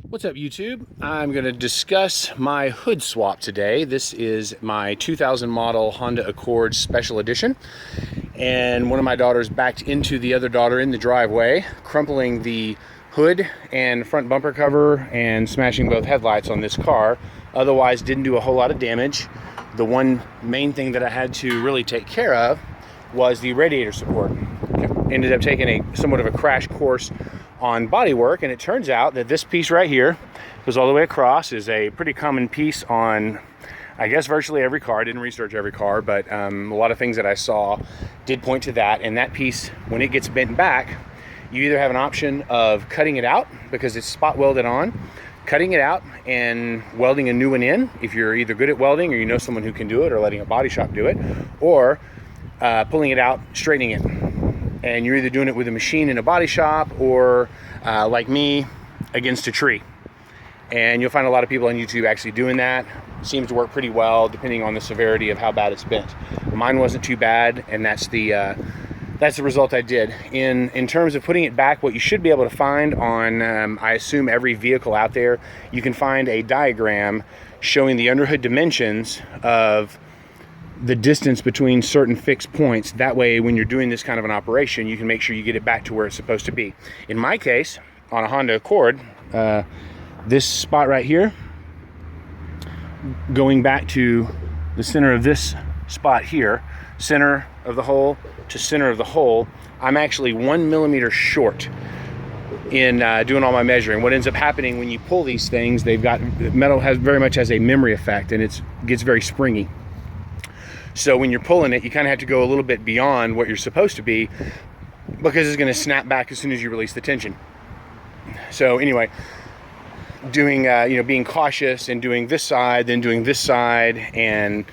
What's up, YouTube? I'm going to discuss my hood swap today. This is my 2000 model Honda Accord Special Edition, and one of my daughters backed into the other daughter in the driveway, crumpling the hood and front bumper cover and smashing both headlights on this car. Otherwise, didn't do a whole lot of damage. The one main thing that I had to really take care of was the radiator support. Ended up taking somewhat of a crash course on bodywork, and it turns out that this piece right here goes all the way across, is a pretty common piece on, I guess, virtually every car. I didn't research every car, but a lot of things that I saw did point to that. And that piece, when it gets bent back, you either have an option of cutting it out because it's spot welded on, cutting it out and welding a new one in if you're either good at welding or you know someone who can do it, or letting a body shop do it, or pulling it out, straightening it. And you're either doing it with a machine in a body shop or like me, against a tree. And you'll find a lot of people on YouTube actually doing that. Seems to work pretty well depending on the severity of how bad it's bent. Mine wasn't too bad, and that's the result I did. In terms of putting it back, what you should be able to find on, I assume, every vehicle out there, you can find a diagram showing the underhood dimensions of the distance between certain fixed points. That way, when you're doing this kind of an operation, you can make sure you get it back to where it's supposed to be. In my case, on a Honda Accord, this spot right here, going back to the center of this spot here, center of the hole to center of the hole, I'm actually 1 millimeter short in doing all my measuring. What ends up happening when you pull these things, metal very much has a memory effect, and it gets very springy. So when you're pulling it, you kind of have to go a little bit beyond what you're supposed to be, because it's going to snap back as soon as you release the tension. So anyway, doing being cautious and doing this side, then doing this side, and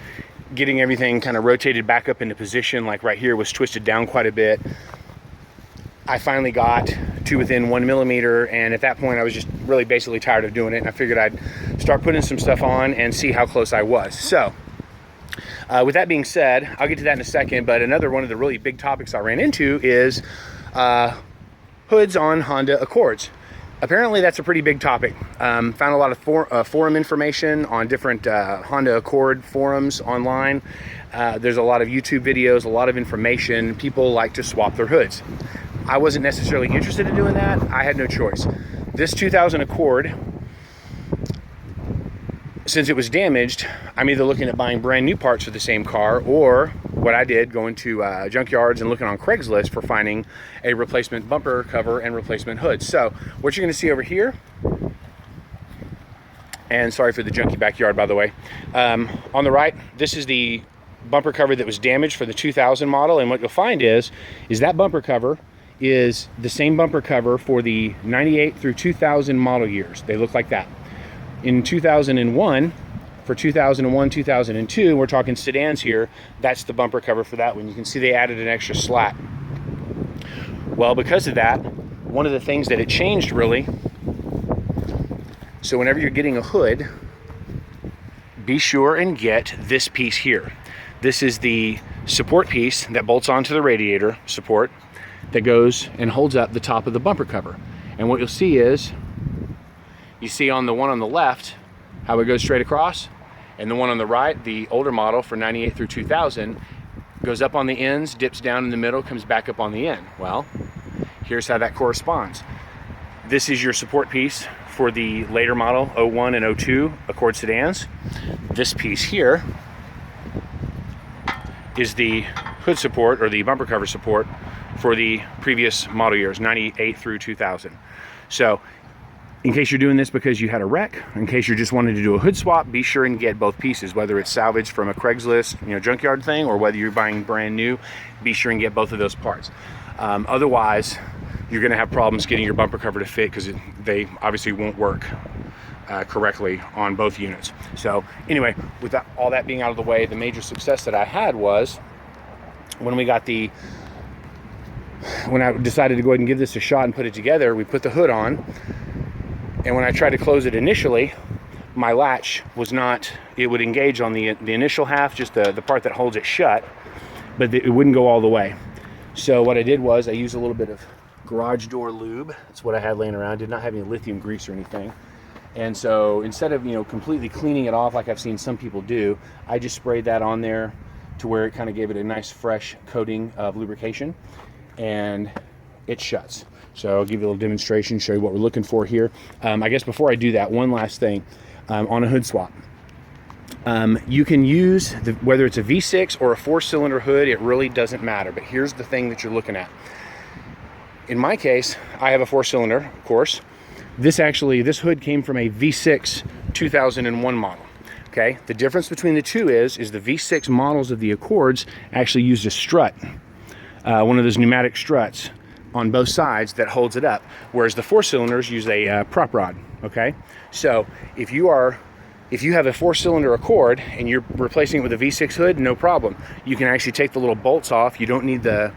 getting everything kind of rotated back up into position. Like right here was twisted down quite a bit. I finally got to within 1 millimeter, and at that point I was just really basically tired of doing it, and I figured I'd start putting some stuff on and see how close I was. So with that being said, I'll get to that in a second, but another one of the really big topics I ran into is hoods on Honda Accords. Apparently that's a pretty big topic. Found a lot of forum information on different Honda Accord forums online. There's a lot of YouTube videos, a lot of information. People like to swap their hoods. I wasn't necessarily interested in doing that. I had no choice. This 2000 Accord, since it was damaged, I'm either looking at buying brand new parts for the same car, or what I did, going to junkyards and looking on Craigslist for finding a replacement bumper cover and replacement hood. So what you're going to see over here, and sorry for the junky backyard, by the way, on the right, this is the bumper cover that was damaged for the 2000 model, and what you'll find is that bumper cover is the same bumper cover for the 98 through 2000 model years. They look like that. In 2001, for 2001, 2002, we're talking sedans here, that's the bumper cover for that one. You can see they added an extra slat. Well, because of that, one of the things that it changed really, so whenever you're getting a hood, be sure and get this piece here. This is the support piece that bolts onto the radiator support that goes and holds up the top of the bumper cover. And what you'll see is, you see on the one on the left how it goes straight across, and the one on the right, the older model for 98 through 2000, goes up on the ends, dips down in the middle, comes back up on the end. Well, here's how that corresponds. This is your support piece for the later model 01 and 02 Accord sedans. This piece here is the hood support, or the bumper cover support, for the previous model years, 98 through 2000. So in case you're doing this because you had a wreck, in case you're just wanting to do a hood swap, be sure and get both pieces, whether it's salvaged from a Craigslist, junkyard thing, or whether you're buying brand new, be sure and get both of those parts. Otherwise, you're gonna have problems getting your bumper cover to fit, because they obviously won't work correctly on both units. So anyway, with all that being out of the way, the major success that I had was when I decided to go ahead and give this a shot and put it together, we put the hood on. And when I tried to close it initially, my latch was not, it would engage on the initial half, just the part that holds it shut, but it wouldn't go all the way. So what I did was I used a little bit of garage door lube. That's what I had laying around. Did not have any lithium grease or anything. And so instead of, completely cleaning it off like I've seen some people do, I just sprayed that on there to where it kind of gave it a nice fresh coating of lubrication, and it shuts. So I'll give you a little demonstration, show you what we're looking for here. I guess before I do that, one last thing on a hood swap. You can use, whether it's a V6 or a 4-cylinder hood, it really doesn't matter. But here's the thing that you're looking at. In my case, I have a 4-cylinder, of course. This hood came from a V6 2001 model. Okay, the difference between the two is the V6 models of the Accords actually used a strut, one of those pneumatic struts on both sides that holds it up, whereas the 4-cylinders use a prop rod. Okay, so if you have a 4-cylinder Accord and you're replacing it with a V6 hood, no problem. You can actually take the little bolts off. You don't need the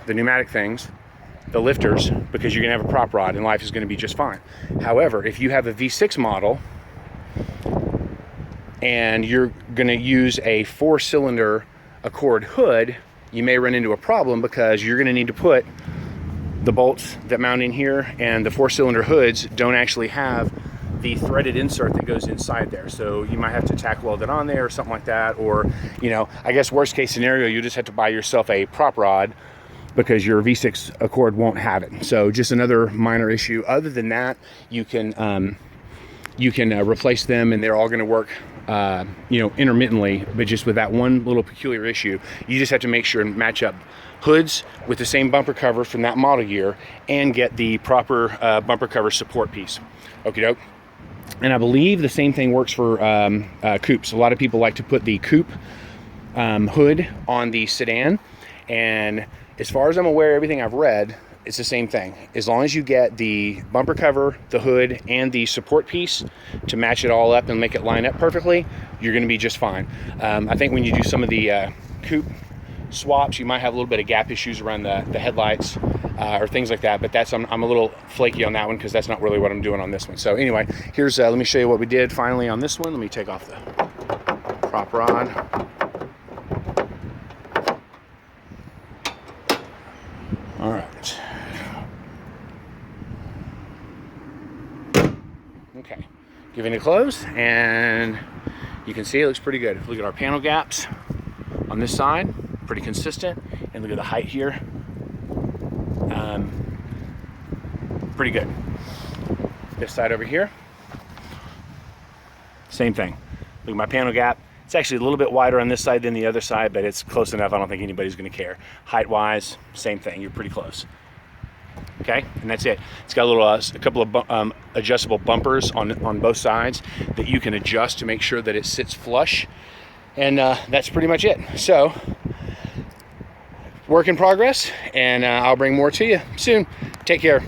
pneumatic things, the lifters, because you're gonna have a prop rod and life is gonna be just fine. However, if you have a V6 model and you're gonna use a 4-cylinder Accord hood, you may run into a problem because you're gonna need to put the bolts that mount in here, and the 4-cylinder hoods don't actually have the threaded insert that goes inside there. So you might have to tack weld it on there or something like that, or, I guess worst case scenario, you just have to buy yourself a prop rod because your V6 Accord won't have it. So just another minor issue. Other than that, you can replace them and they're all gonna work intermittently, but just with that one little peculiar issue, you just have to make sure and match up hoods with the same bumper cover from that model year and get the proper bumper cover support piece. Okie doke. And I believe the same thing works for coupes. A lot of people like to put the coupe hood on the sedan, and as far as I'm aware, everything I've read, it's the same thing. As long as you get the bumper cover, the hood, and the support piece to match it all up and make it line up perfectly, you're gonna be just fine. I think when you do some of the coupe swaps, you might have a little bit of gap issues around the headlights or things like that, but I'm a little flaky on that one because that's not really what I'm doing on this one. So anyway, here's let me show you what we did finally on this one. Let me take off the prop rod. All right. Okay, giving it a close, and you can see it looks pretty good. Look at our panel gaps on this side, pretty consistent, and look at the height here. Pretty good. This side over here, same thing. Look at my panel gap. It's actually a little bit wider on this side than the other side, but it's close enough. I don't think anybody's going to care. Height-wise, same thing. You're pretty close. Okay, and that's it. It's got a couple of adjustable bumpers on both sides that you can adjust to make sure that it sits flush, and that's pretty much it. So, work in progress, and I'll bring more to you soon. Take care.